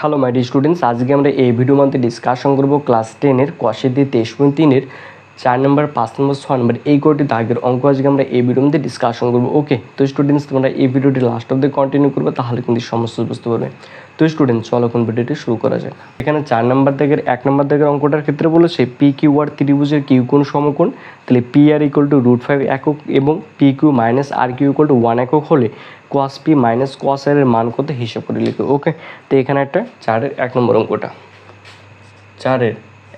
Hello my dear students, আজকে আমরা এই ভিডিওর মধ্যে ডিসকাশন করব ক্লাস 10-এর কোশ্চেন দিয়ে 23.3-এর 4 নম্বর 5 নম্বর 6 নম্বর এই কয়টি দাগের অঙ্ক আজকে আমরা এই ভিডিওর মধ্যে ডিসকাশন করবো। ওকে, তো স্টুডেন্টস তোমরা এই ভিডিওটি লাস্ট অব্দি কন্টিনিউ করবে, তাহলে কিন্তু সমস্ত বুঝতে পারবে। তো স্টুডেন্ট চলো এখন ভিডিওটি শুরু করা যায়। এখানে 4 নম্বর দাগের 1 নম্বর দাগের অঙ্কটার ক্ষেত্রে বলেছে পি কিউ আর ত্রিভুজের কিউ কোণ সমকোণ, তাহলে পি আর ইকুয়াল টু √5 একক এবং P Q minus R Q equal to 1 একক হলে cos p minus cos r এর মান কত হিসাব করে লিখো। ওকে, তো এখানে একটা 4-এর 1 নম্বর অঙ্কটা, 4-এর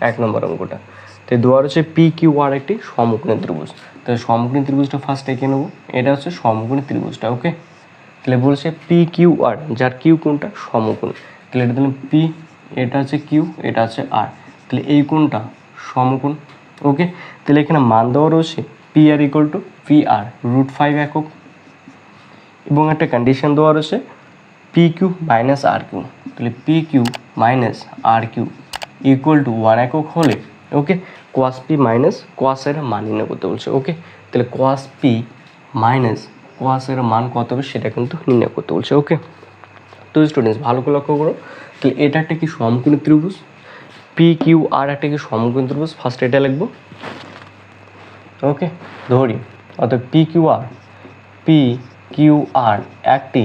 1 নম্বর অঙ্কটা তো দেওয়া রয়েছে পি কিউ আর একটি সমকোণী ত্রিভুজ। তো সমকোণী ত্রিভুজটা ফার্স্ট এঁকে নেবো, এটা হচ্ছে সমকোণী ত্রিভুজটা। ওকে, তাহলে বলছে পি কিউ আর, যার কিউ কোণটা সমকোণ, তাহলে এটা তাহলে পি, এটা হচ্ছে কিউ, এটা হচ্ছে আর, তাহলে এই কোণটা সমকোণ। ওকে, তাহলে এখানে মান দেওয়া রয়েছে P R equal to P R √5 একক এবং একটা কন্ডিশন দেওয়া রয়েছে P Q minus R Q, তাহলে P Q minus R Q equal to 1 একক হলে okay cos p minus cos এর মান নির্ণয় করতে বলছে। ওকে, তাহলে cos p মাইনাস cos এর মান কত হবে সেটা কিন্তু নির্ণয় করতে বলছে। ওকে, তো স্টুডেন্টস ভালো করে লক্ষ্য করো, তাহলে এটা একটা কি সমকোণী ত্রিভুজ, পি কিউ আর একটা কি সমকোণী ত্রিভুজ, ফার্স্ট এটা লিখবো। ওকে, ধরি অর্থাৎ পি কিউ আর একটি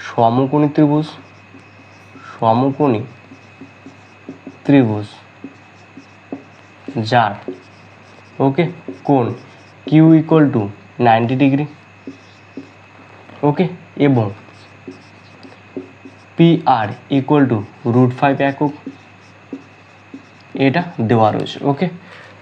সমকোণী ত্রিভুজ, সমকোণী ত্রিভুজ যার ওকে কোণ কিউ ইকুয়াল টু 90 ডিগ্রি। ওকে, এবং পি আর ইকুয়াল টু √5 একক, এটা দেওয়া রয়েছে। ওকে,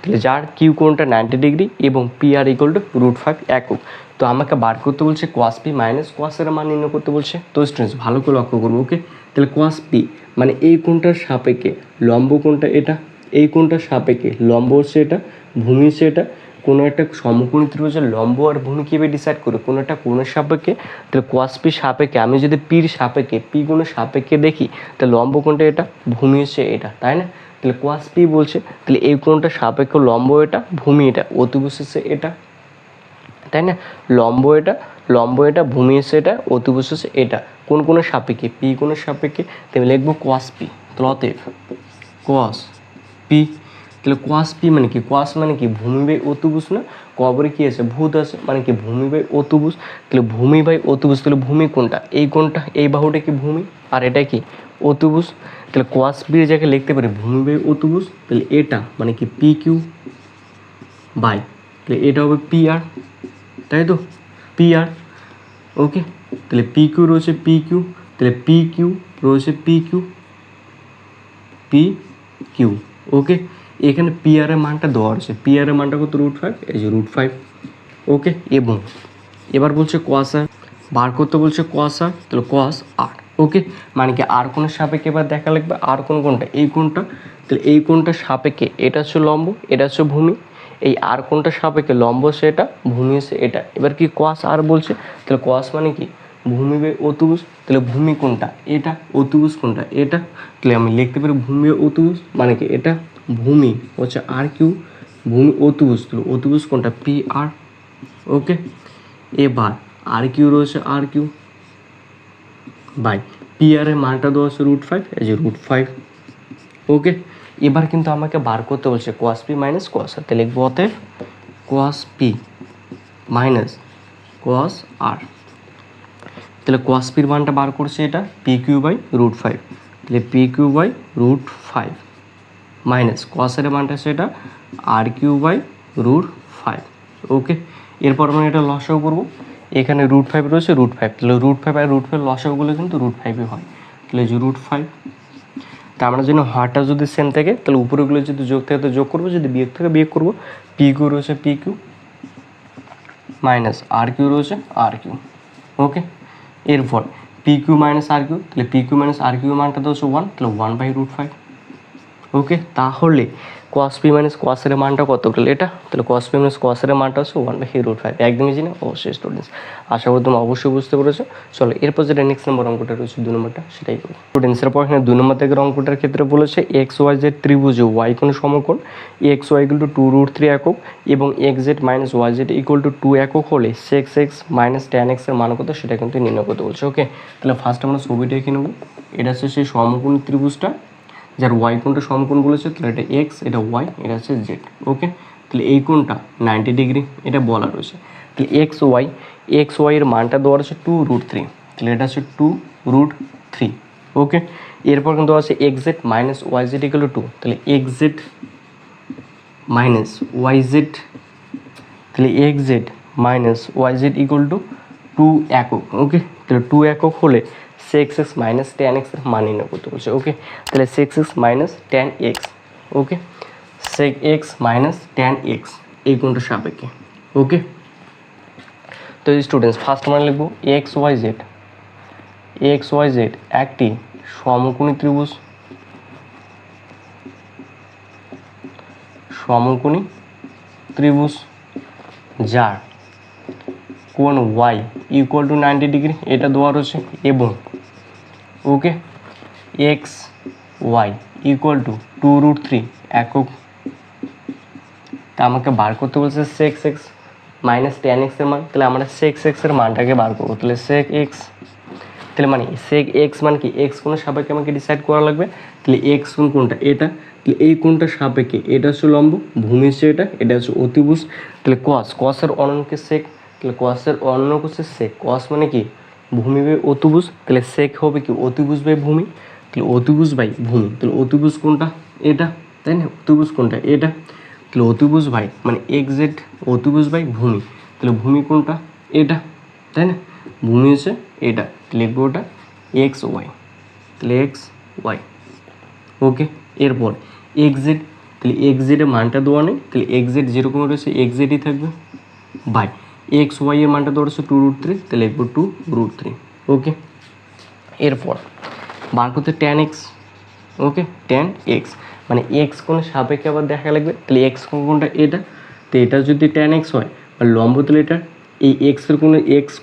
তাহলে যার কিউ কোণটা 90 ডিগ্রি এবং পি আর ইকুয়াল টু √5 একক, তো আমাকে বার করতে বলছে cos p মাইনাস cos এর মান নির্ণয় করতে বলছে। তো স্টুডেন্টস ভালো করে লক্ষ্য করবো। ওকে, তাহলে cos p মানে এই কোণটার সাপেক্ষে লম্ব কোণটা এটা, এই কোণটার সাপেক্ষে লম্ব হচ্ছে এটা, ভূমি হচ্ছে এটা। কোনো একটা সমকোণী ত্রিভুজের লম্ব আর ভূমি কীভাবে ডিসাইড করে, কোনো একটা কোণের সাপেক্ষে, তাহলে cos p সাপেক্ষে আমি যদি পির সাপেক্ষে পি কোণের সাপেক্ষে দেখি, তাহলে লম্ব কোণটা এটা, ভূমি হচ্ছে এটা, তাই না? তাহলে cos p বলছে, তাহলে এই কোণটা সাপেক্ষ লম্ব এটা, ভূমি এটা, অতিভুজ হচ্ছে এটা, তাই না? লম্ব এটা, ভূমি হচ্ছে এটা, অতিভুজ হচ্ছে এটা। কোন কোণের সাপেক্ষে? পি কোণের সাপেক্ষে, তাহলে লিখবো cos p। তাহলে অতএব cos p, তাহলে cos p মানে কি? cos মানে কি? ভূমি বাই অতিভুজ না, কবরে কি আছে? ভূত আছে, মানে কি ভূমি বাই অতিভুজ। তাহলে ভূমি বাই অতিভুজ, তাহলে ভূমি কোনটা? এই কোণটা, এই বাহুটা কি ভূমি আর এটা কি অতিভুজ। তাহলে cos p এর জায়গায় লিখতে পারি ভূমি বাই অতিভুজ, তাহলে এটা মানে কি পি কিউ বাই, তাহলে এটা হবে পি আর, তাই তো পি আর। ওকে, তাহলে পি কিউ রয়েছে পি কিউ, তাহলে পি কিউ রয়েছে পি কিউ। ওকে, এখানে পি আর এর মানটা দেওয়া রয়েছে, পি আর এর মানটা কত? √5, এই যে √5। ওকে, এবং এবার বলছে cos r বার করতে বলছে cos r, তাহলে cos r। ওকে, মানে কি আর কোণের সাপেক্ষে এবার দেখা লাগবে আর কোনটা? এই কোণটা, তাহলে এই কোণটার সাপেক্ষে এটা হচ্ছে লম্ব, এটা হচ্ছে ভূমি, এই আর কোণটার সাপেক্ষে লম্ব হচ্ছে এটা, ভূমি হচ্ছে এটা। এবার কি cos r বলছে, তাহলে cos মানে কি ভূমি বাই অতিভুজ, তাহলে ভূমি কোনটা? এটা, অতিভুজ কোনটা? এটা, তাহলে আমি লিখতে পারি ভূমি অতিভুজ মানে কি এটা, ভূমি হচ্ছে আর কিউ, ভূমি অতিভুজ, তাহলে অতিভুজ কোনটা? P R. ওকে, এবার আর কিউ রয়েছে আর কিউ বাই পি আর এর মানটা দেওয়া আছে √5, এই যে √5। ওকে, এবার কিন্তু আমাকে বার করতে বলছে cos p minus cos r, তাহলে লিখবো অতএব cos p minus cos r। তাহলে cos p এর মানটা বার করছে এটা পি কিউ বাই √5, তাহলে P Q by √5 minus cos এর মানটা সেটা আর কিউ বাই √5। ওকে, এরপর আমরা এটা লসাগু করবো, এখানে √5 রয়েছে √5, তাহলে √5 আর √5 লসাগুলো কিন্তু √5 হয়, তাহলে যে √5। তা আমরা যেন হরটা যদি সেম থাকে তাহলে উপরেগুলো যদি যোগ থাকে তো যোগ করবো, যদি বিয়োগ থাকে বিয়োগ করবো। পি কিউ রয়েছে P Q minus R Q রয়েছে আর কিউ। ওকে, এরপর P Q minus R Q, তাহলে P Q minus R Q মানটা তো হচ্ছে 1, তাহলে 1/√5। ওকে, তাহলে cos p মাইনাস cos এর মানটা কত পেলে এটা, তাহলে cos p মাইনাস cos এর মানটা হচ্ছে 1/√5। একদম ইজি না? অবশ্যই স্টুডেন্টস, আশা করি তুমি অবশ্যই বুঝতে পেরেছো। চলো এরপর যেটা নেক্সট নম্বর অঙ্কটা রয়েছে 2 নম্বরটা, সেটাই করবো স্টুডেন্টসের পর। এখানে 2 নম্বর থেকে অঙ্কটার ক্ষেত্রে বলেছে এক্স ওয়াই জেড ত্রিভুজে ওয়াই কোণ সমকোণ, এক্স ওয়াই ইকুয়াল টু 2√3 একক এবং X Z minus Y Z equal to 2 একক হলে sec x minus tan x এর মান কত সেটা কিন্তু নির্ণয় করতে বলছে। ওকে, তাহলে ফার্স্ট আমরা ছবিটা এঁকে নেবো। এটা হচ্ছে সেই সমকোণ ত্রিভুজটা যার ওয়াই কোণটা সমকোণ বলেছে, তাহলে এটা এক্স, এটা ওয়াই, এটা হচ্ছে জেড। ওকে, তাহলে এই কোণটা 90 ডিগ্রি এটা বলা রয়েছে। তাহলে এক্স ওয়াই এর মানটা দেওয়া আছে 2√3, তাহলে এটা হচ্ছে 2√3। ওকে, এরপর কিন্তু আছে x Z minus Y Z equal to 2, তাহলে x Z minus Y z, তাহলে x Z minus Y Z equal to 2 একক। ওকে, তাহলে 2 একক হলে sec x minus tan x এর মান নির্ণয় করতে বলছে। ওকে, তাহলে sec x minus tan x, okay, sec x minus tan x এই কোণটা সাপেক্ষে। ওকে, তো স্টুডেন্টস ফার্স্ট মানে লিখবো এক্স ওয়াই জেড একটি সমকোণী ত্রিভুজ যার কোণ ওয়াই ইকুয়াল টু 90 ডিগ্রি এটা দেওয়া রয়েছে, এবং ওকে এক্স ওয়াই ইকুয়াল টু 2√3 একক। তা আমাকে বার করতে বলছে sex x minus tan x এর মান, তাহলে আমরা সেক্স এক্স এর মানটাকে বার করবো। তাহলে সেক এক্স, তাহলে মানে সেক এক্স মানে কি এক্স কোণের সাপেক্ষে আমাকে ডিসাইড করা লাগবে। তাহলে এক্স কোণটা এটা, তাহলে এই কোণটার সাপেক্ষে এটা হচ্ছে লম্ব, ভূমি হচ্ছে এটা হচ্ছে অতিভুজ। তাহলে কসের অননকে সেক, তাহলে কসের অননক হচ্ছে সেক, কস মানে কি ভূমি বাই অতিভুজ, তাহলে সেক হবে কি অতিভুজ বাই ভূমি, তাহলে অতিভুজ বাই ভূমি। তাহলে অতিভুজ কোণটা এটা, তাই না, অতিভুজ কোণটা এটা, তাহলে অতিভুজ বাই মানে এক্স জেড অতিভুজ বাই ভূমি, তাহলে ভূমি কোণটা এটা, তাই না, ভূমি হচ্ছে এটা, লিখবো ওটা এক্স ওয়াই, তাহলে এক্স ওয়াই। ওকে, এরপর এক্স জেড, তাহলে এক্স জেডের মানটা দেওয়া নেই, তাহলে এক্স জেড যেরকম রয়েছে এক্স জেডই থাকবে, বাই এক্স ওয়াই এর মানটা দেওয়া রয়েছে 2√3, তাহলে লিখবো 2√3। ওকে, এরপর বার করতে ট্যান এক্স। ওকে, ট্যান এক্স মানে এক্স কোণের সাপেক্ষে আবার দেখা লাগবে, তাহলে এক্স কোণটা এটা, তো এটা যদি ট্যান এক্স হয় বা লম্ব, তাহলে এটা এই এক্স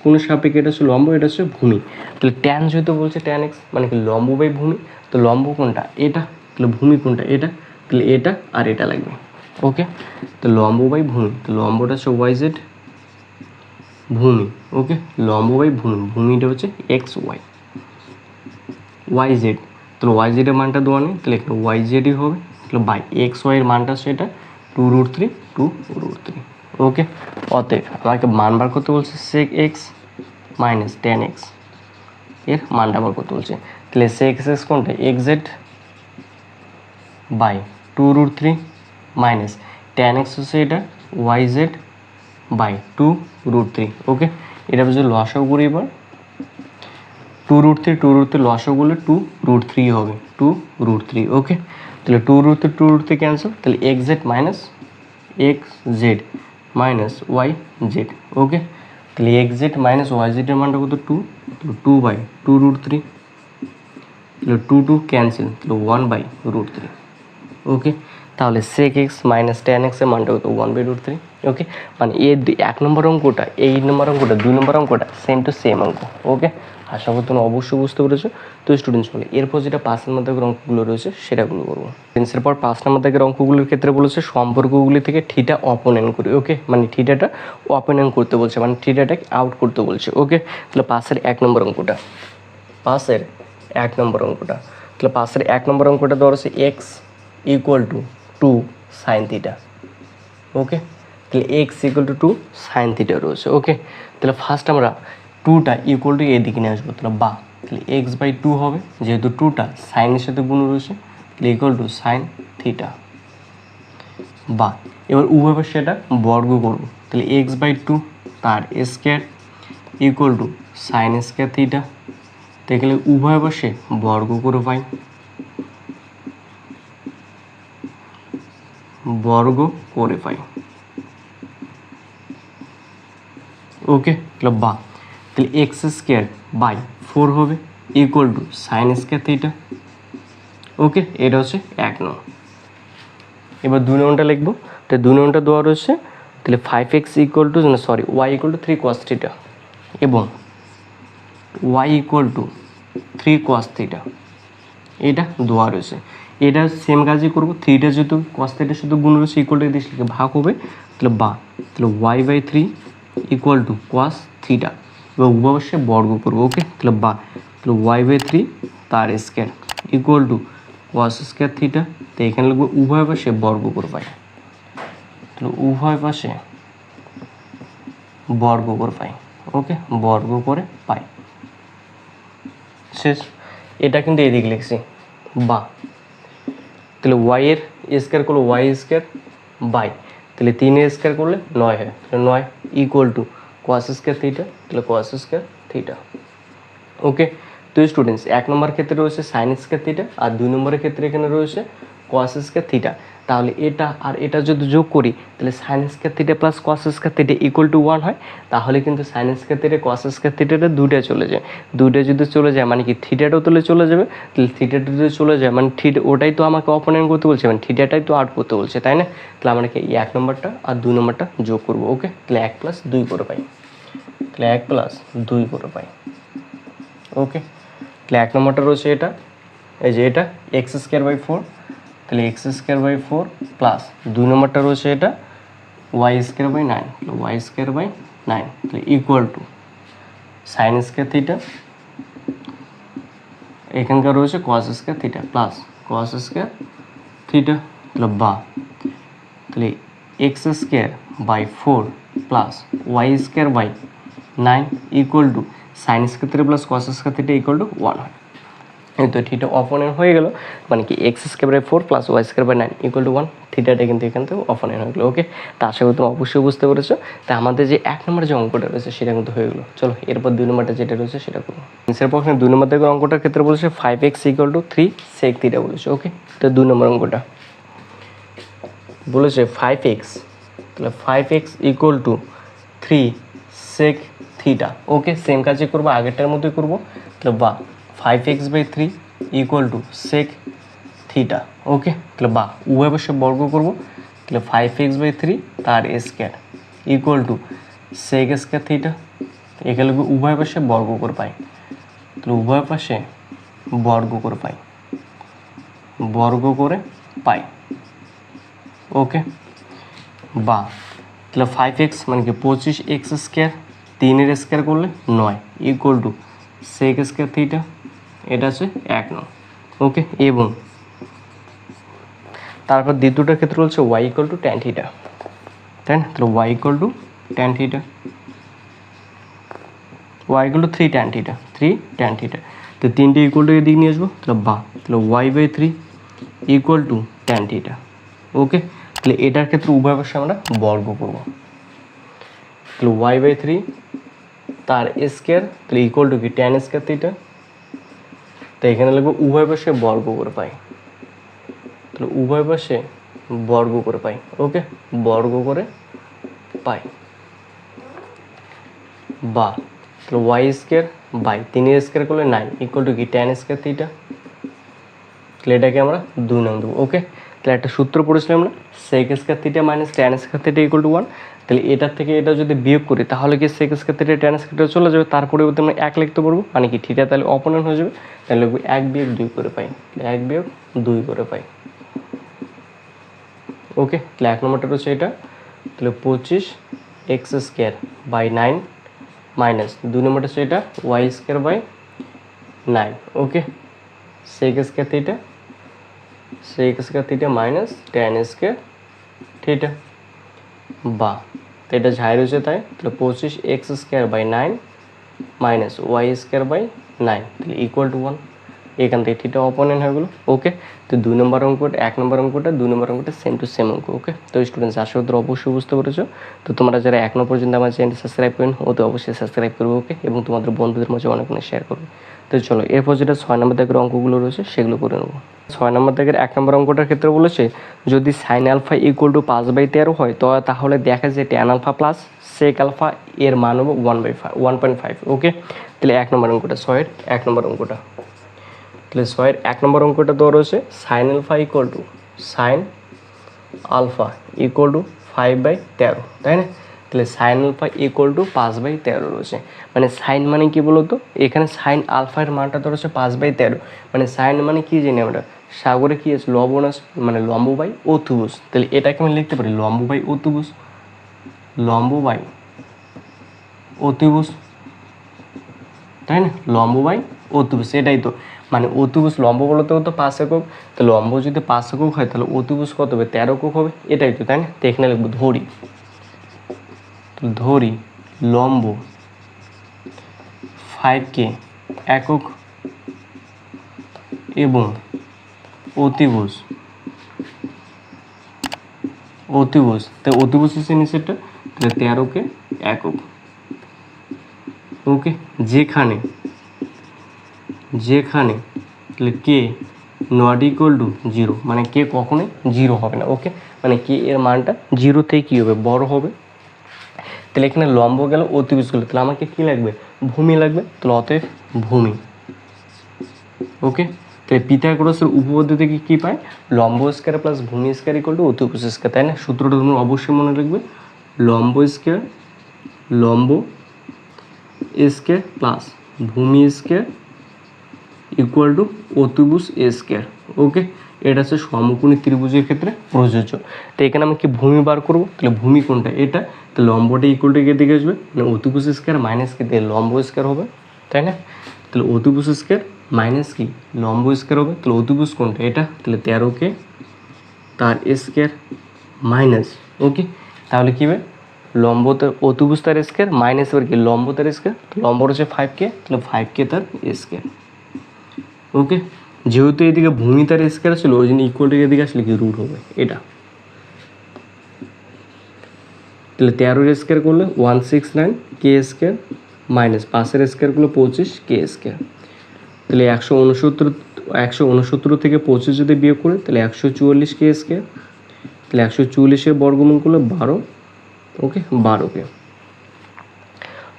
কোণের সাপেক্ষে এটা হচ্ছে লম্ব, এটা হচ্ছে ভূমি। তাহলে ট্যান যেহেতু বলছে ট্যান এক্স মানে কি লম্ব বাই ভূমি, তো লম্ব কোণটা এটা, তাহলে ভূমি কোণটা এটা, তাহলে এটা আর এটা লাগবে। ওকে, তো লম্ব বাই ভূমি, তো লম্বটা হচ্ছে ওয়াই জেড, ভূমি ওকে লম্ব বাই ভূমিটা হচ্ছে এক্স ওয়াই জেড, তাহলে ওয়াই জেডের মানটা দেওয়া নেই, তাহলে এখানে ওয়াই জেডই হবে, তাহলে বাই এক্স ওয়াইয়ের মানটা সেটা 2√3। ওকে, অতএব আমাকে মান বার করতে বলছে sec x minus tan x এর মানটা বার করতে বলছে, তাহলে সেক এক্স কোনটা X Z by 2√3 minus tan X হচ্ছে এটা ওয়াই জেড বাই 2√3। ওকে, এটা বুঝে লসাগু করি এবার 2√3 লসাগু করলে 2√3 হবে 2√3। ওকে, তাহলে 2√3 ক্যান্সেল, তাহলে x Z minus x Z minus Y z. Okay, তাহলে এক্স জেড মাইনাস ওয়াই জেডের মানটা কত 2, তাহলে 2/2√3, তাহলে 2 ক্যান্সেল, তাহলে 1/√3। ওকে, তাহলে সেক এক্স মাইনাস ট্যান এক্সের মানটা কত 1/√3। ওকে, মানে এই 1 নম্বর অঙ্কটা, এই নম্বর অঙ্কটা, 2 নম্বর অঙ্কটা সেম টু সেম অঙ্ক। ওকে, আশা করি তোমরা অবশ্যই বুঝতে পেরেছো। তো স্টুডেন্টস বলে এরপর যেটা 5 নম্বর দাগের অঙ্কগুলো রয়েছে সেটাগুলো করবো। এরপর 5 নম্বর দাগের অঙ্কগুলোর ক্ষেত্রে বলেছে সম্পর্কগুলি থেকে থিটা অপনয়ন করি। ওকে, মানে থিটাটা অপনয়ন করতে বলছে, মানে থিটাটাকে আউট করতে বলছে। ওকে, তাহলে 5-এর 1 নম্বর অঙ্কটা, 5-এর 1 নম্বর অঙ্কটা, তাহলে 5-এর 1 নম্বর অঙ্কটা ধরো হচ্ছে x equal to 2 sine theta. Okay, তাহলে x equal to 2 sine theta রয়েছে। ওকে, তাহলে ফার্স্ট আমরা 2টা ইকুয়াল টু এদিকে নিয়ে আসবো, তাহলে এক্স বাই 2 হবে, যেহেতু 2টা সাইনের সাথে গুণ রয়েছে, তাহলে ইকুয়াল টু সাইন থিটা, বা এবার উভয় সেটা বর্গ করবো, তাহলে এক্স বাই 2 তার square equal to sine square theta, দেখলে উভয় পাশে বর্গ করে পাই, ওকে, তাহলে এক্স স্কোয়ার বাই 4 হবে equal to sine square theta. Okay, এটা হচ্ছে 1 নং। এবার 2 নম্বরটা লিখবো। তো 2 নম্বরটা দেওয়া রয়েছে, তাহলে 5x equal two y equal to 3 cos theta এবং y equal to 3 cos theta, এটা দেওয়া রয়েছে। এটা সেম কাজই করবো, 3টা যেহেতু cos থিটার সাথে গুণ রয়েছে ইকুয়াল টু দিস লিখে ভাগ হবে, তাহলে y/3 equal two cos theta এবং উভয় বর্গ করবো। ওকে, তাহলে y/3 তার square equal two cos square theta. তো এখানে লিখবো উভয় পাশে বর্গ করে পাই, তাহলে উভয় পাশে বর্গ করে পাই। ওকে, বর্গ করে পাই, শেষ। এটা কিন্তু এদিক লিখছি তাহলে y এর স্কোয়ার করলে y স্কোয়ার বাই, তাহলে 3 এর স্কোয়ার করলে 9 হয়, তাহলে 9 equal to cos square theta, তাহলে cos স্কোয়ার থিটা। ওকে, তো স্টুডেন্টস 1 নম্বর ক্ষেত্রে রয়েছে সাইন স্কোয়ার থিটা আর 2 নম্বরের ক্ষেত্রে এখানে রয়েছে cos স্কোয়ার থিটা। তাহলে এটা আর এটা যদি যোগ করি তাহলে sine square theta plus cos square theta equal to 1 হয়। তাহলে কিন্তু sine square theta cos square থিটাটা দুটো চলে যায়, দুটো যদি চলে যায় মানে কি থিটাটাও তাহলে চলে যাবে। তাহলে থিটাটা যদি চলে যায় মানে ওটাই তো আমাকে অপোনেন্ট করতে বলছে, মানে থিটাটাই তো আউট করতে বলছে, তাই না? তাহলে আমরা কি 1 নম্বরটা আর 2 নম্বরটা যোগ করবো। ওকে, তাহলে 1 + 2 করে পাই, তাহলে 1 + 2 করে পাই। ওকে, তাহলে 1 নম্বরটা রয়েছে এটা, এই যে এটা x²/4, তাহলে x²/4 প্লাস 2 নম্বরটা রয়েছে এটা y²/9, y²/9, তাহলে equal to sine square theta, এখানকার রয়েছে cos square theta plus cos square theta, তাহলে x²/4 plus y²/9 equal to sine square theta plus cos square theta equal to 1 হয়। তো থিটা অপোনেন্ট হয়ে গেল, মানে কি x²/4 plus y²/9 equal to 1, থিটাটা কিন্তু এখান থেকে অপোনেন্ট হয়ে গেলো। ওকে, তা আশা করি তুমি অবশ্যই বুঝতে পেরেছো। তা আমাদের যে 1 নম্বরের যে অঙ্কটা রয়েছে সেটা কিন্তু হয়ে গেলো। চলো এরপর 2 নম্বরটা যেটা রয়েছে সেটা করবো। নিচের প্রশ্নে 2 নম্বর থেকে অঙ্কটার ক্ষেত্রে বলেছে 5x equal to 3 sec theta বলেছে। ওকে, তো 2 নম্বর অঙ্কটা বলেছে 5x, তাহলে 5x equal to 3 sec theta. Okay, same কাজই করবো, আগেরটার মতোই করবো। তাহলে 5x/3 equal to sec theta. Okay, তাহলে উভয় পাশে বর্গ করবো, তাহলে 5x/3 তার square equal to sec square theta. এখানে উভয় পাশে বর্গ করে পাই, তাহলে উভয় পাশে বর্গ করে পাই, বর্গ করে পাই। ওকে, তাহলে 5x মানে কি 25x², 3 এর স্কোয়ার করলে 9 equal to sec square theta, এটা আছে 1 নং। ওকে, এবং তারপর দ্বিতীয়টার ক্ষেত্রে বলছে y equal to tan theta, তাই না? তাহলে y equal to tan theta, y equal to 3 tan theta, 3 tan theta. তো 3টে ইকুয়াল টু এদিকে নিয়ে আসবো, তাহলে y/3 equal to tan theta. Okay, তাহলে এটার ক্ষেত্রে উভয় পাশে আমরা বর্গ করব, তাহলে y/3 তার স্কোয়ার, তাহলে ইকুয়াল টু কি tan স্কোয়ার থিটা। তো এখানে লিখবো উভয় পাশে বর্গ করে পাই, তাহলে উভয় পাশে বর্গ করে পাই। ওকে, বর্গ করে পাই, তাহলে y²/3 এর স্কোয়ার করলে 9 ইকুয়াল টু কি tan স্কোয়ার থিটা। তাহলে এটাকে আমরা 2 নং দেবো। ওকে, তাহলে একটা সূত্র পড়েছিলাম আমরা, sec square theta minus tan square theta equal to 1। তাহলে এটার থেকে এটা যদি বিয়োগ করি তাহলে কি sec square theta tan square theta চলে যাবে, তার পরিবর্তে আমরা 1 লিখতে পারবো, মানে কি থিটা তাহলে অপোনেন্ট হয়ে যাবে। তাহলে লিখবো 1-2 করে পাই, 1-2 করে পাই। ওকে, তাহলে 1 নম্বরটা রয়েছে এটা, তাহলে 25x²/9 মাইনাস 2 নম্বরটা হচ্ছে এটা y²/9। ওকে, sec square theta minus tan square theta, তো এটা ঝাই রয়েছে তাই, তাহলে 25x²/9 মাইনাস y²/9, তাহলে ইকুয়াল টু 1। এখান থেকে থিটা অপোনেন্ট হয়ে গেলো। ওকে, তো 2 নম্বর অঙ্কটা 1 নম্বর অঙ্কটা 2 নম্বর অঙ্কটা সেম টু সেম অঙ্ক। ওকে, তো স্টুডেন্টস আশা করি অবশ্যই বুঝতে পেরেছো। তো তোমরা যারা এখনো পর্যন্ত আমার চ্যানেলটি সাবস্ক্রাইব করেন ওতে অবশ্যই সাবস্ক্রাইব করবে। ওকে, এবং তোমাদের বন্ধুদের মাঝে অনেক শেয়ার করবে। তো চলো এরপর যেটা 6 নম্বর দাগের অঙ্কগুলো রয়েছে সেগুলো করে নেবো। 6 নম্বর দাগের 1 নম্বর অঙ্কটার ক্ষেত্রে বলেছে যদি sin α ইকুয়াল টু 5/13 হয় তো তাহলে দেখা যায় tan α প্লাস sec α এর মান হবে 1/5। ওকে, তাহলে 1 নম্বর অঙ্কটা 6 এর 1 নম্বর অঙ্কটা, তাহলে 6 এর 1 নম্বর অঙ্কটা দেওয়া রয়েছে sin α equal to sin alpha equal to 5/13, তাই না? তাহলে সাইন আলফা ইকুয়াল টু 5/13 রয়েছে। মানে সাইন মানে কি বলতো, এখানে সাইন আলফার মানটা তো হচ্ছে 5/13, মানে সাইন মানে কি জানি আমরা, সাগরে কি আছে, লবণ আছে, মানে লম্ব বাই অতিভুজ। তাহলে এটাকে আমি লিখতে পারি লম্ব বাই অতিভুজ, লম্ব বাই অতিভুজ, তাই না? লম্ব বাই অতিভুজ, এটাই তো, মানে অতিভুজ লম্ব বলতে তো 5 একক, তো লম্ব যদি 5 একক হয় তাহলে অতিভুজ কত হবে, 13 একক হবে, এটাই তো, তাই না? তো এখানে লিখবো ধরি, ধরি লম্ব 5K একক এবং অতিভুজ, অতিভুজ, তো অতিভুজ হচ্ছে নিচেরটা, তাহলে 13K একক। ওকে, যেখানে যেখানে তাহলে কে নট ইকুয়াল টু 0, মানে কে কখনোই 0 হবে না। ওকে, মানে কে এর মানটা 0 থেকে কী হবে, বড় হবে। তাহলে এখানে লম্ব গেল, অতিভুজ গেল, তাহলে আমাকে কী লাগবে, ভূমি লাগবে, তাহলে অতএব ভূমি। ওকে, তাহলে পিথাগোরাসের উপপাদ্য থেকে কী পায়, লম্ব স্কয়ার প্লাস ভূমি স্কয়ার ইকুয়াল টু অতিভুজ স্কয়ার, তাই না? সূত্রটা তোমরা অবশ্যই মনে রাখবে, লম্ব স্কয়ার প্লাস ভূমি স্কয়ার ইকুয়াল টু অতিভুজ স্কয়ার। ওকে, এটা হচ্ছে সমকোণী ত্রিভুজের ক্ষেত্রে প্রযোজ্য। তো এখানে আমি কি ভূমি বার করবো, তাহলে ভূমি কোনটা, এটা, তো লম্বটা ইকুয়াল টু কে দিকে আসবে, মানে অতিভুজ স্কয়ার মাইনাস কি দিয়ে লম্ব স্কয়ার হবে, তাই না? তাহলে অতিভুজ স্কয়ার মাইনাস কি লম্ব স্কয়ার হবে, তাহলে অতিভুজ কোনটা, এটা, তাহলে 13K তার স্কয়ার মাইনাস, ওকে, তাহলে কী হবে, লম্বতে অতিভুজ তার স্কয়ার মাইনাস এবার কি লম্ব তার স্কয়ার, লম্ব হচ্ছে 5K, তাহলে 5K তার স্কয়ার। ওকে, যেহেতু এদিকে ভূমি তার স্কয়ার ছিল, ওই জন্য ইকুয়াল টু এদিকে আসলে কি রুট হবে এটা, তাহলে 13 স্কয়ার করলে 169K স্কয়ার মাইনাস 5 স্কয়ার করলে 25K স্কয়ার, তাহলে 169 থেকে 25 যদি বিয়োগ করে তাহলে 144K স্কয়ার, তাহলে 144-এর বর্গমূল করলে 12, ওকে 12K।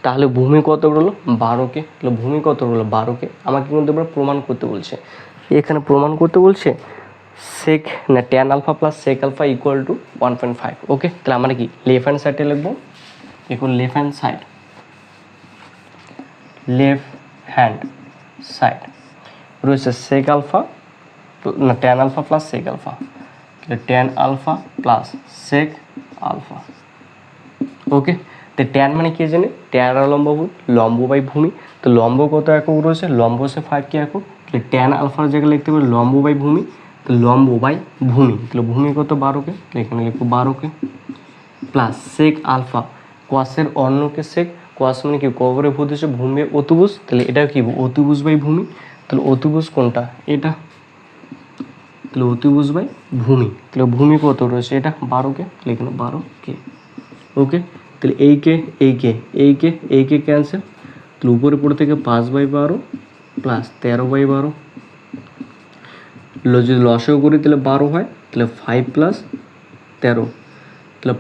তাহলে ভূমি কত বেরোলো 12K, তাহলে ভূমি কত বেরোলো 12K। আমাকে কিন্তু এবার প্রমাণ করতে বলছে, এখানে প্রমাণ করতে বলছে সেক না tan alpha plus sec alpha equal to 1.5। Okay, তাহলে আমরা কি লেফট হ্যান্ড সাইডে লিখবো, দেখুন লেফট হ্যান্ড সাইড রয়েছে সেক আলফা না tan alpha plus sec alpha, তাহলে tan alpha plus sec alpha. Okay, তো ট্যান মানে কি জানে, ট্যান আর লম্ব বাই ভূমি, তো লম্ব কত একক রয়েছে, লম্ব হচ্ছে 5K একক, তাহলে ট্যান আলফার জায়গায় লিখতে পারি লম্ব বাই ভূমি, তো লম্ব বাই ভূমি, তাহলে ভূমি কত 12K, এখানে লিখবো 12K প্লাস সেক আলফা, কোয়াসের অন্যকে সেক, কোয়াস মানে কি কবরে ভূত হচ্ছে ভূমি অতিভুজ, তাহলে এটা কি অতিভুজ বাই ভূমি, তাহলে অতিভুজ কোনটা, এটা, তাহলে অতিভুজ বাই ভূমি, তাহলে ভূমি কত রয়েছে এটা 12K, তাহলে এখানে 12K। ওকে, তাহলে এই কে ক্যান্সেল, তাহলে উপরে পড়ে থেকে 5/12 প্লাস 13/12, যদি লসেও করি তাহলে 12 হয়, তাহলে 5 প্লাস 13, তাহলে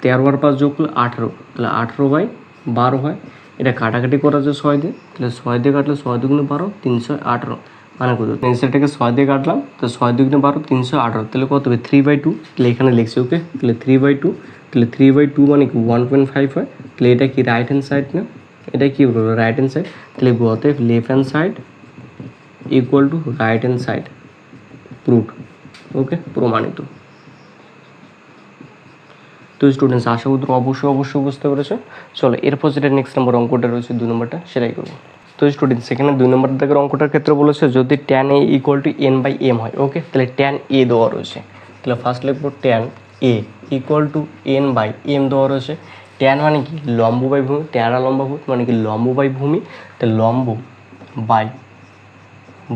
13 আর 5 যোগ করলে 18, তাহলে 18/12 হয়। এটা কাটাকাটি করা যায় 6 দিয়ে, তাহলে 6 দিয়ে কাটলে 6 দুগুণে 12, 318, মানে কত, পেন্সিলটাকে 6 দিয়ে কাটলাম, তো 6 দুগুণে 12, 318, তাহলে কত হবে 3/2, তাহলে এখানে লিখছি। ওকে, তাহলে 3/2, তাহলে 3/2 মানে কি 1.5 হয়, তাহলে এটা কি রাইট হ্যান্ড সাইড না, এটা কি বলবো রাইট হ্যান্ড সাইড, তাহলে অতএব left hand side equal to right hand side, proved. Okay, প্রমাণিত। তো স্টুডেন্টস আশা করি অবশ্যই বুঝতে পেরেছো। চলো এরপর যেটা নেক্সট নম্বর অঙ্কটা রয়েছে 2 নম্বরটা সেটাই করবো। তো স্টুডেন্টস এখানে 2 নম্বর দাগের অঙ্কটার ক্ষেত্রে বলেছে যদি tan A equal to n/m হয়। ওকে, তাহলে ট্যান এ দেওয়া রয়েছে, তাহলে ফার্স্ট লিখবো tan A equal to n/m দেওয়া রয়েছে। ট্যান মানে কি লম্ব বাই ভূমি, ট্যান আর লম্ব ভূমি মানে কি লম্ব বাই ভূমি, তাহলে লম্ব বাই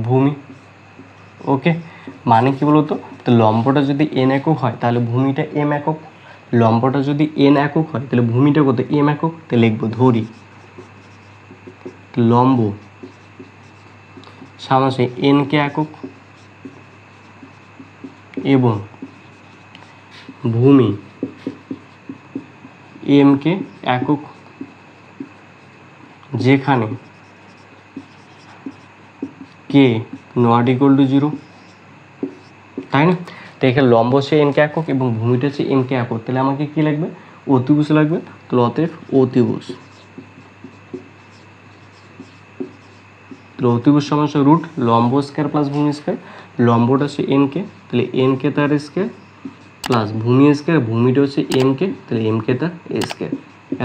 ভূমি। ওকে, মানে কি বলতো, তো লম্বটা যদি n একক হয় তাহলে ভূমিটা m একক, লম্বটা যদি n একক হয় তাহলে ভূমিটা কত m একক, তাহলে লিখবো ধরি লম্ব সামনে n কে একক এবং ভূমি m কে একক, যেখানে k নট ইকুয়াল টু 0, তাই না? এখানে লম্ব হচ্ছে এন কে একক এবং ভূমিটা হচ্ছে এম কে একক, তাহলে আমাকে কি লাগবে? অতিভুজ লাগবে। তাহলে অতএব অতিভুজ, তাহলে অতিভুজ সমান রুট লম্ব স্কয়ার প্লাস ভূমি স্কয়ার, লম্বটা হচ্ছে এন কে, তাহলে এন কে তার স্কয়ার প্লাস ভূমি স্কয়ার, ভূমিটা হচ্ছে এম কে, তাহলে এম কে তার স্কয়ার,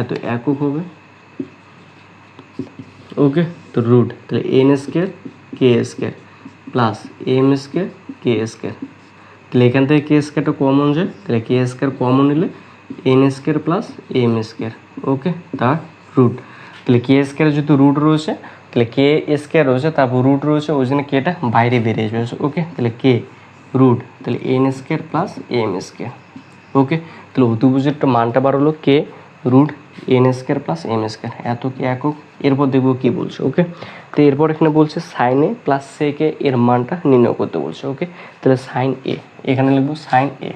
এত একক হবে। ওকে, তো রুট তাহলে N square k square plus M square k square, তাহলে এখান থেকে কে স্কয়ারটা কমন যায়, তাহলে কে স্কয়ার কমন নিলে n square plus M square. Okay, তার রুট, তাহলে কে স্কয়ার যেহেতু রুট রয়েছে, তাহলে কে স্কয়ার রয়েছে তারপর রুট রয়েছে, ওই জন্য কেটা বাইরে বেরিয়ে আসবে। ওকে, তাহলে কে রুট তাহলে N square plus M square. Okay, তাহলে অতিভুজের মানটা বার হলো k root n square plus M square, এত কি একক। এরপর দেখবো কি বলছে। ওকে, তো এরপর এখানে বলছে সাইন এ প্লাস সেক এ এর মানটা নির্ণয় করতে বলছে। ওকে, তাহলে সাইন এ, এখানে লিখবো সাইন এ,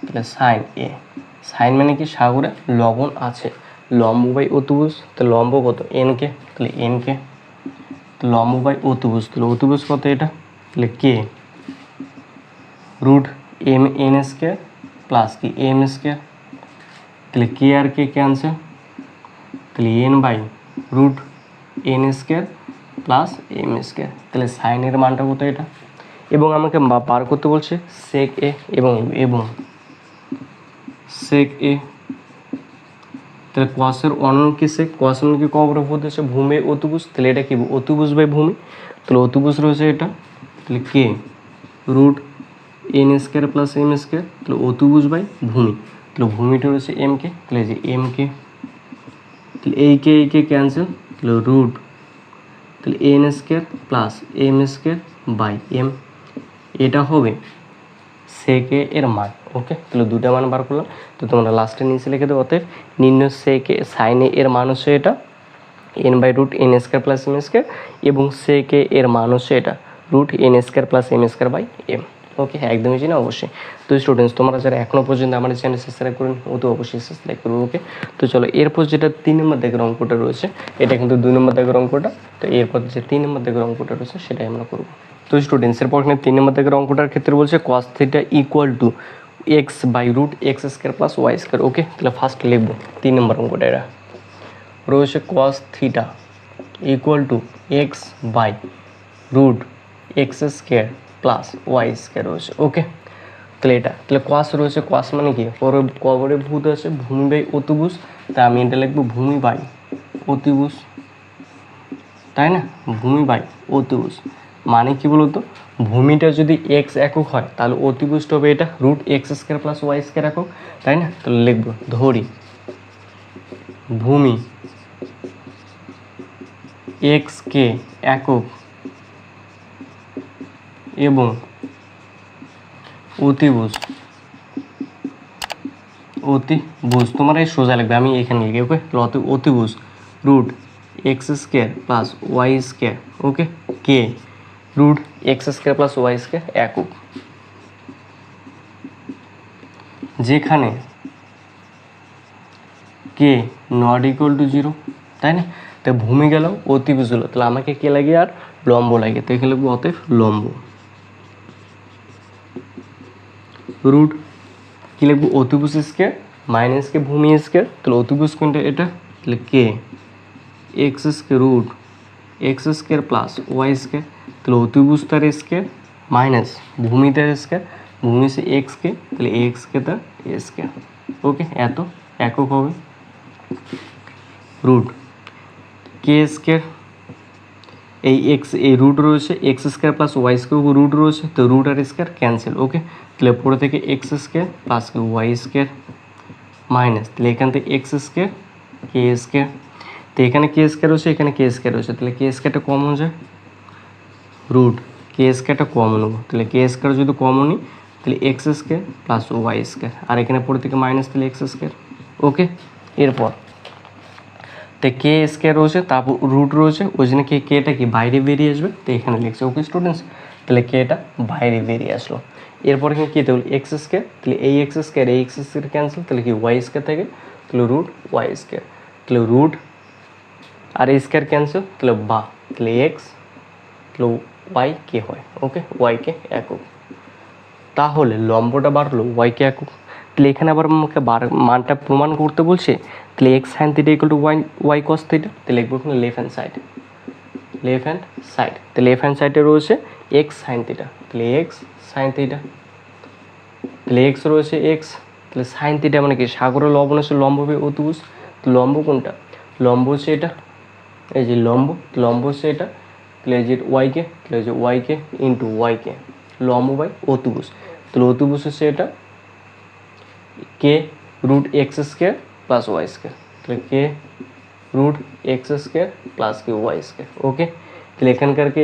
তাহলে সাইন এ, সাইন মানে কি সাগরে লবণ আছে, লম্ব বাই অতিভুজ, তো লম্ব কত এন কে, তাহলে এন কে, লম্ব বাই অতিভুজ, তাহলে অতিভুজ কত এটা, তাহলে k root m n square plus কি এম স্কয়ার, তাহলে কে আর কে ক্যান্সেল, তাহলে n by root n square plus M square, তাহলে সাইনের মানটা কত এটা, এবং আমাকে বার করতে বলছে সেক এ এবং সেক এ, তাহলে কসের অনন্য কি সেক, কস মানে কি কবরভূত হচ্ছে ভূমি অতিভুজ, তাহলে এটা কি অতিভুজ বাই ভূমি, তাহলে অতিভুজ রয়েছে এটা, তাহলে k root n square plus M square, তাহলে অতিভুজ বাই ভূমি, তাহলে ভূমিটা রয়েছে এম কে, তাহলে যে এম কে, তাহলে এই কে ক্যান্সেল, তাহলে রুট তাহলে N square plus M square by M, এটা হবে সেকে এর মান। ওকে, তাহলে দুটা মান বার করলাম, তো তোমরা লাস্টে নিচে লিখে দেবো অতএব নির্ণয় সেকে সাইনে এর মান হচ্ছে এটা n by root n square plus M square, এবং সেকে এর মান হচ্ছে এটা root n square plus M square by m. Okay, একদমই চিনি অবশ্যই। তো স্টুডেন্টস তোমরা যারা এখনও পর্যন্ত আমার চ্যানেল সাবস্ক্রাইব করেন ও তো অবশ্যই সাবস্ক্রাইব করবে। ওকে, তো চলো এরপর যেটা 3 নম্বর দাগের অঙ্কটা রয়েছে, এটা কিন্তু 2 নম্বর দাগের অঙ্কটা, তো এরপর যে 3 নম্বর দাগের অঙ্কটা রয়েছে সেটাই আমরা করব। তো স্টুডেন্টস এরপর এখানে 3 নম্বর দাগের অঙ্কটার ক্ষেত্রে বলছে cos theta equal to x by root x square plus Y square. Okay, তাহলে ফার্স্ট লিখবো 3 নম্বর অঙ্কটা, এটা রয়েছে cos theta equal to x by root x square plus Y square রয়েছে। ওকে, তাহলে এটা তাহলে কস রয়েছে, কস মানে কি কবরে ভূত আছে ভূমি বাই অতিভুজ, তাই আমি এটা লিখবো ভূমি বাই অতিভুজ, তাই না, ভূমি বাই অতিভুজ মানে কি বলতো, ভূমিটা যদি এক্স একক হয় তাহলে অতিভুজটা হবে এটা root x square plus Y square একক, তাই না, তাহলে লিখবো ধরি ভূমি এক্স কে একক এবং অতিভুজ তোমরা এই সোজা লিখবে, আমি এখানে লিখি। ওকে, অতিভুজ root x square plus Y square, okay, k root x square plus Y square একক, যেখানে কে নট ইকুয়াল টু 0, তাই না, তো ভূমি গেল অতিভুজ হলো, তাহলে আমাকে কে লাগে আর লম্ব লাগে, তো এখানে লিখবো অতএব লম্ব রুট কি লিখবো অতিভুজ স্কয়ার মাইনাস কে ভূমি স্কয়ার, তাহলে অতিভুজ কোনটা এটা, তাহলে k x square root x square plus Y square, তাহলে অতিভুজ তার স্কয়ার মাইনাস ভূমি তার স্কয়ার, ভূমি সে এক্স কে, তাহলে এক্স কে তার স্কয়ার। ওকে, এত একক হবে রুট কে স্কয়ার, এই এক্স এই রুট রয়েছে X square plus Y square root রয়েছে, তো রুট আর স্কয়ার ক্যান্সেল। ওকে, তাহলে পরে থেকে X square plus Y square minus, তাহলে এখান থেকে এক্স স্কয়ার কে স্কয়ার, তো এখানে কে স্কয়ার রয়েছে এখানে কে স্কয়ার রয়েছে, তাহলে কে স্কয়ারটা কমন যায় রুট কে স্কয়ারটা কমন নেবো, তাহলে কে স্কয়ার যদি কমন নিই তাহলে x square plus Y square, আর এখানে পরে থেকে মাইনাস, তাহলে এক্স স্কয়ার। ওকে, এরপর তো কে স্কয়ার রয়েছে তারপর রুট রয়েছে, ওই জন্য কেটা কি বাইরে বেরিয়ে আসবে, তো এখানে লিখছে। ওকে স্টুডেন্টস, তাহলে কেটা বাইরে বেরিয়ে আসলো। এরপর এখানে কী তাহলে এক্স স্কয়ার, তাহলে এই এক্স স্কয়ার ক্যান্সেল, তাহলে কি ওয়াই স্কয়ার থাকে, তাহলে রুট ওয়াই স্কয়ার, তাহলে রুট আর এই স্কয়ার ক্যান্সেল, তাহলে এক্স, তাহলে ওয়াই কে হয়। ওকে, ওয়াই কে একক, তাহলে লম্বটা বাড়লো ওয়াইকে একক। তাহলে এখানে আবার আমাকে মানটা প্রমাণ করতে বলছে, তাহলে X sine theta equal to Y cos theta. তাহলে লিখবো এখানে left hand side, left hand side. তাহলে লেফট হ্যান্ড সাইডে রয়েছে এক্স সাইন থিটা, তাহলে এক্স সাইন থিটা, তাহলে এক্স রয়েছে এক্স, তাহলে সাইন থিটা মানে কি, সাগরের লবণ হচ্ছে লম্ব বাই অতিভুজ। লম্ব কোনটা, লম্ব হচ্ছে এটা, এই যে লম্ব, লম্ব হচ্ছে এটা, তাহলে এই যে ওয়াইকে, তাহলে এই যে ওয়াইকে ইন্টু ওয়াইকে, লম্ব বাই অতিভুজ। তাহলে অতিভুজ হচ্ছে এটা k root x square plus y square, তাহলে k root x square plus k y square. Okay, তাহলে এখানকারকে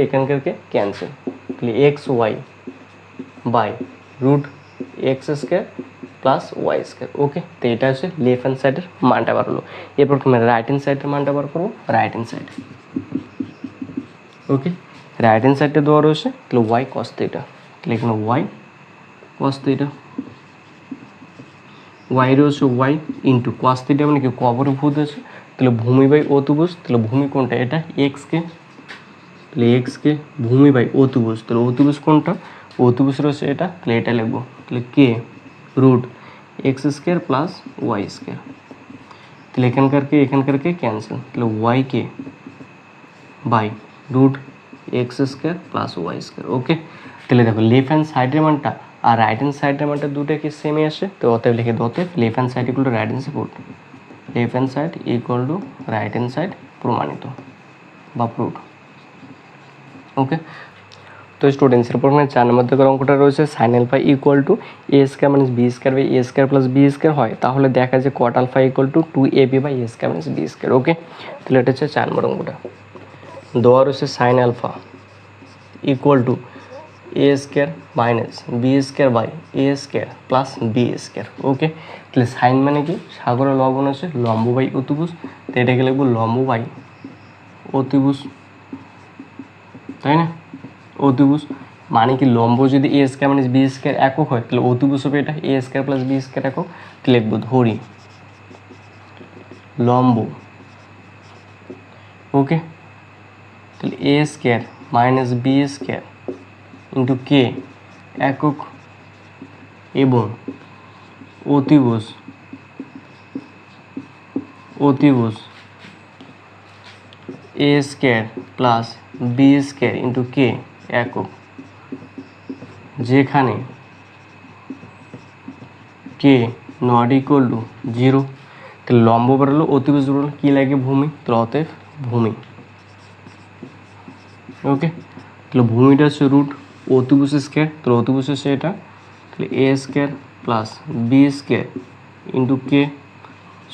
ক্যান্সেল, তাহলে x y by root x square plus y square. Okay, তো এটা হচ্ছে লেফট হ্যান্ড সাইডের মানটা বার হলো। এরপর তুমি রাইট হ্যান্ড সাইডের মানটা বার করবো, রাইট হ্যান্ড সাইড। ওকে, রাইট হ্যান্ড সাইডটা দেওয়া রয়েছে, তাহলে ওয়াই কস থিটা, তাহলে এখানে ওয়াই কস থিটা, ওয়াই রয়েছে ওয়াই ইন্টু কস থিটা মানে কি কবরে ভূত আছে, তাহলে ভূমি বাই অতিভুজ। তাহলে ভূমি কোনটা, এটা এক্সকে, তাহলে এক্সকে ভূমি বাই অতিভুজ, তাহলে অতিভুজ কোনটা, অতিভুজ রয়েছে এটা, তাহলে এটা লিখবো, তাহলে k root x square plus y square. তাহলে এখানকারকে ক্যান্সেল, তাহলে y k by root x square plus y square. Okay, তাহলে দেখো লেফট হ্যান্ড সাইডের মানটা আর রাইট হ্যান্ড সাইডের মানটা দুটো কি সেমই আসে, তো অতএব লিখে দেবো, অতএব left hand side equal to right hand side, left hand side equal to right hand side প্রমাণিত বা প্রুভড। ওকে, তো স্টুডেন্টসের পর মানে 4 নম্বর থেকে অঙ্কটা রয়েছে sine alpha equal to a square minus B square by A square plus b square হয়, তাহলে দেখা যায় cot alpha equal to 2ab by A square minus B square. Okay, তাহলে এটা হচ্ছে 4 নম্বর অঙ্কটা। দেওয়া রয়েছে sine alpha equal to a square minus B square by A square plus b square. Okay, তাহলে সাইন মানে কি, সাগরের লবণ আছে লম্ব বাই অতিভুজ, তো এটাকে লিখবো লম্ব বাই অতিভুজ, তাই না, অতিভুজ মানে কি লম্ব যদি a square minus B square একক হয়, তাহলে অতিভুজ হবে এটা a square plus b square একক। তাহলে লিখবো ধরি লম্ব, ওকে, তাহলে a square minus B square into k একক এবং অতিভুজ a square plus b square into k একক, যেখানে কে নট ইকুয়াল টু 0। তাহলে লম্ব বেরোলো অতিভুজ বেরোলো, কী লাগে ভূমি, তাহলে অতএব ভূমি। ওকে, তাহলে ভূমিটা হচ্ছে রুট অতিভুজ স্কোয়ার, তাহলে অতিভুজ হচ্ছে এটা, তাহলে a square plus b square into k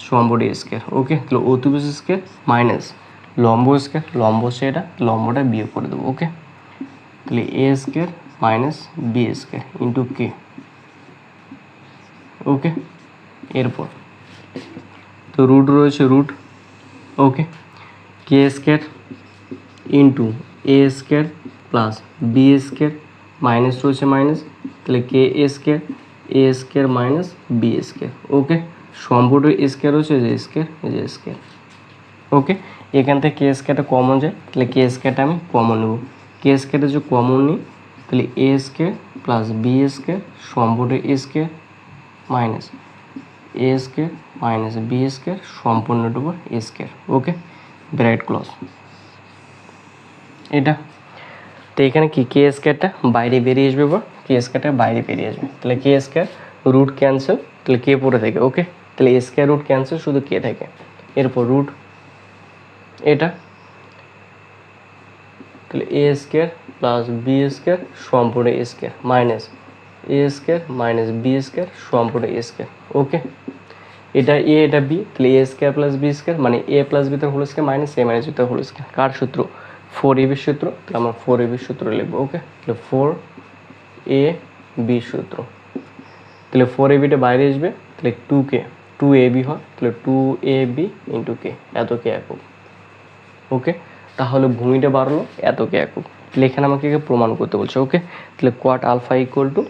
সম্বর এ স্কোয়ার। ওকে, তাহলে অতিভুজ স্কোয়ার মাইনাস লম্ব স্কোয়ার, লম্ব হচ্ছে এটা, লম্বটা বিয়োগ করে দেবো। ওকে, তাহলে a square minus B square into k. Okay, এরপর তো রুট রয়েছে root, okay, k square into a square plus b square minus রয়েছে মাইনাস, তাহলে k square a square minus B square. Okay, সম্পূর্ণ স্কোয়ার হচ্ছে যে square, এই যে স্কোয়ার। ওকে, এখান থেকে কে স্কোয়ারটা কমন যায়, তাহলে কে স্কোয়ারটা আমি কমন নেব, কে স্কোয়ারটা যে কমন নিই, তাহলে a square plus b square সম্পূর্ণ স্কোয়ার মাইনাস এ স্কোয়ার মাইনাস বি স্কোয়ার সম্পূর্ণটার উপর এ স্কোয়ার। ওকে, ব্র্যাকেট ক্লোজ। এটা তো এখানে কি কে স্কোয়ারটা বাইরে বেরিয়ে আসবে বা কে স্কোয়ারটা বাইরে বেরিয়ে আসবে, তাহলে কে স্কোয়ার রুট ক্যান্সেল, তাহলে কে পড়ে থাকে। ওকে, তাহলে এ স্কোয়ার রুট ক্যান্সেল, শুধু কে থাকে। এরপর রুট এটা, তাহলে a square plus b square সম্পূর্ণ এ স্কোয়ার মাইনাস এ স্কোয়ার মাইনাস বি স্কোয়ার সম্পূর্ণ এ স্কোয়ার। ওকে, এটা এ এটা বি, তাহলে a square plus b square মানে এ প্লাস বি তার হোল স্কোয়ার মাইনাস এ মাইনাস বি তার হোল স্কোয়ার। কার সূত্র, 4ab সূত্র, তাহলে আমরা 4ab সূত্র লিখবো। ওকে, তাহলে 4ab সূত্র, তাহলে 4abটা বাইরে আসবে, তাহলে 2ab হয়, তাহলে 2ab ইন্টু কে, এত কে একক। ওকে, তাহলে ভূমিটা বাড়লো এত কে একক, তাহলে এখানে আমাকে প্রমাণ করতে বলছে। ওকে, তাহলে কোয়াট alpha equal to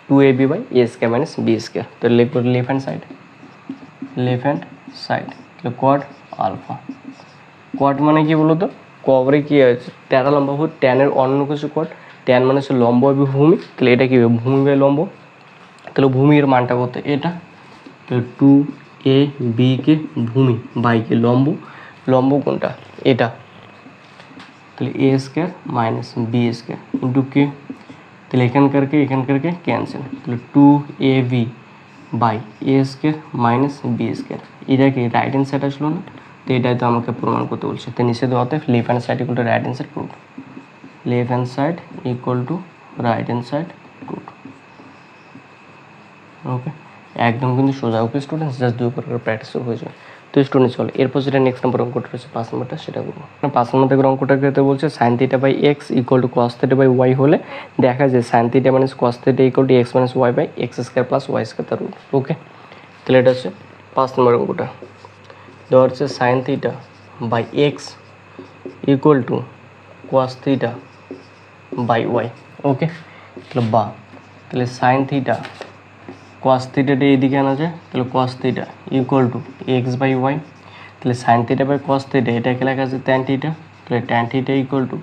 2ab by A square minus B square, তাহলে লিখবো লেফট হ্যান্ড সাইড, তাহলে কোয়াট আলফা। কোয়াট মানে কি বলো তো, কবরে কি আছে 13 লম্বা ভূত, ট্যানের অন্য কিছু কোয়াট, ট্যান মানে হচ্ছে লম্ব বাই ভূমি, তাহলে এটা কী হবে ভূমি বাই লম্ব, তাহলে ভূমির মানটা কত এটা, তাহলে 2ab কে ভূমি বাই কে লম্ব, লম্ব কোনটা এটা, তাহলে a square minus B square into k, তাহলে এখানকারকে ক্যান্সেল, তাহলে 2ab by A square minus B square, এটা কি রাইট হ্যান্ড সাইড আসলো না, তো এটাই তো আমাকে প্রমাণ করতে বলছে। তো নিচে দেওয়াতে left hand side equal to right hand side proof, left hand side equal to right hand side proof. Okay, একদম কিন্তু সোজা। ওকে স্টুডেন্টস, জাস্ট 2 প্রকার প্র্যাকটিস হয়ে যাবে। তো স্টুডেন্ট চলো এরপর যেটা নেক্সট নাম্বার অঙ্কটা রয়েছে 5 নাম্বারটা, সেটা করবো। 5 নাম্বার থেকে অঙ্কটা ক্ষেত্রে বলছে sine theta by x equal to cos theta by y হলে দেখা যায় sine theta minus cos theta equal to x minus y by x square plus y square তার রুট। ওকে, তাহলে এটা হচ্ছে 5 নম্বর অঙ্কটা। দেওয়া হচ্ছে sine theta by x equal to cos theta by y. Okay, তাহলে সাইন থিটা কস থিটাটা এইদিকে আনা যায়, তাহলে cos theta equal to x by Y, তাহলে sine theta by cos theta এটাকে লেখা আছে ট্যান থিটা, তাহলে tan theta equal to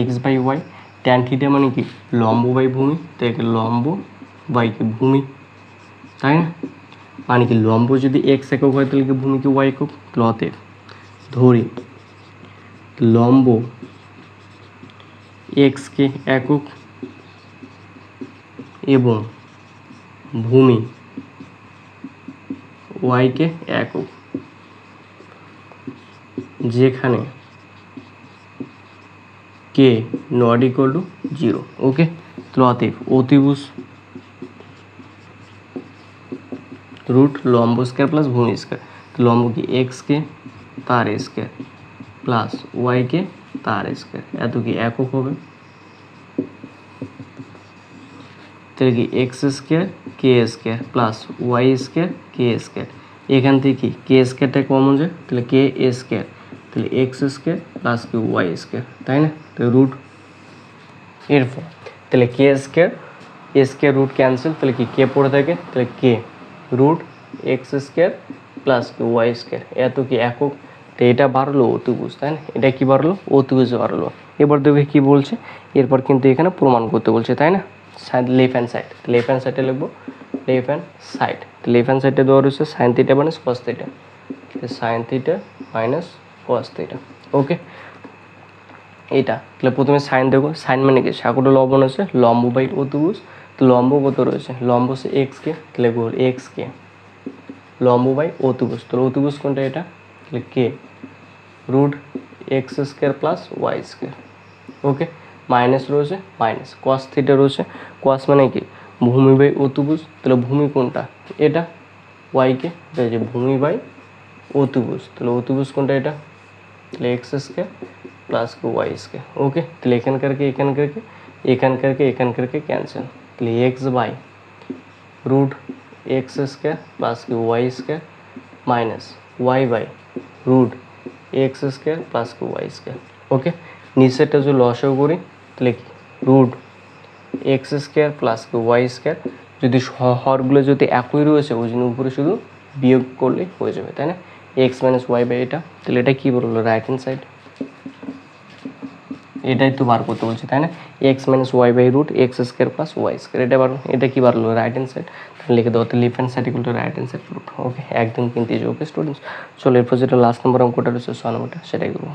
x by Y, tan theta মানে কি লম্ব বাই ভূমি, তো একে লম্ব বাই কি ভূমি, তাই না, মানে কি লম্ব যদি এক্স একক হয় তাহলে কি ভূমি কি ওয়াই একক, অতএব ধরি লম্ব এক্সকে একক এবং ভূমি ওয়াইকে একক, যেখানে কে নট ইকুয়াল টু 0। ওকে, তো অতএব অতিভুজ রুট লম্ব স্কোয়ার প্লাস ভূমি স্কোয়ার, তো লম্ব কি এক্সকে তার স্কোয়ার প্লাস ওয়াইকে তার স্কোয়ার, এত কি একক হবে, তাহলে কি এক্স স্কোয়ার কে স্কোয়ার প্লাস ওয়াই স্কোয়ার কে স্কোয়ার, এখান থেকে কি কে স্কোয়ারটা কমন যায়, তাহলে কে স্কোয়ার, তাহলে এক্স স্কোয়ার প্লাস কি ওয়াই স্কোয়ার, তাই না, তো রুট এরপর তাহলে কে স্কোয়ার রুট ক্যান্সেল, তাহলে কি কে পড়ে থাকে, তাহলে k root x square plus কি ওয়াই স্কোয়ার, এত কি একক, তো এটা বাড়লো অতিভুজ, তাই না, এটা কি বাড়লো অতিভুজে বাড়লো। এবার দেখবে কি বলছে, এরপর কিন্তু এখানে প্রমাণ করতে বলছে, তাই না, সাইড লেফট হ্যান্ড সাইডে লিখবো লেফট হ্যান্ড সাইডে দেওয়া রয়েছে sine theta minus cos theta, sine theta minus cos theta. Okay, এটা তাহলে প্রথমে সাইন দেখো, সাইন মানে কি সাকুটো লবণ আছে লম্ব বাই অতিভুজ, তো লম্ব কত রয়েছে, লম্ব হচ্ছে এক্সকে, তাহলে গোল এক্সকে লম্ব বাই অতিভুজ, তাহলে অতিভুজ কোনটা এটা, তাহলে k root x square plus y square. Okay, minus রয়েছে মাইনাস কস থিটা রয়েছে, কস মানে কি ভূমি বাই অতিভুজ, তাহলে ভূমি কোনটা এটা ওয়াইকে, যে ভূমি বাই অতিভুজ, তাহলে অতিভুজ কোনটা এটা, তাহলে x square plus y square. Okay, তাহলে এখানকারকে ক্যান্সেল, তাহলে x by root x square plus কি y square minus y by root x square plus কি ওয়াই স্কোয়ার। ওকে, নিচেরটা যদি লসও করি তাহলে কি রুট এক্স স্কোয়ার প্লাস কি ওয়াই স্কোয়ার, যদি হরগুলো যদি একই রয়েছে ওই জন্য উপরে শুধু বিয়োগ করলেই হয়ে যাবে, তাই না, এক্স মাইনাস ওয়াই বাই এটা, তাহলে এটা কী বললো রাইট হ্যান্ড সাইড, এটাই তো বার করতে বলছি, তাই না, x minus y by root x square plus y square, এটা কি বাড়লো রাইট হ্যান্ড সাইড, তাহলে লিখে দেওয়া left hand side equal to right hand side root. Okay, একদম কিন্তু ওকে স্টুডেন্টস, চলো এরপর যেটা লাস্ট নম্বর অঙ্কটা রয়েছে 6 নম্বরটা, সেটাই করবো।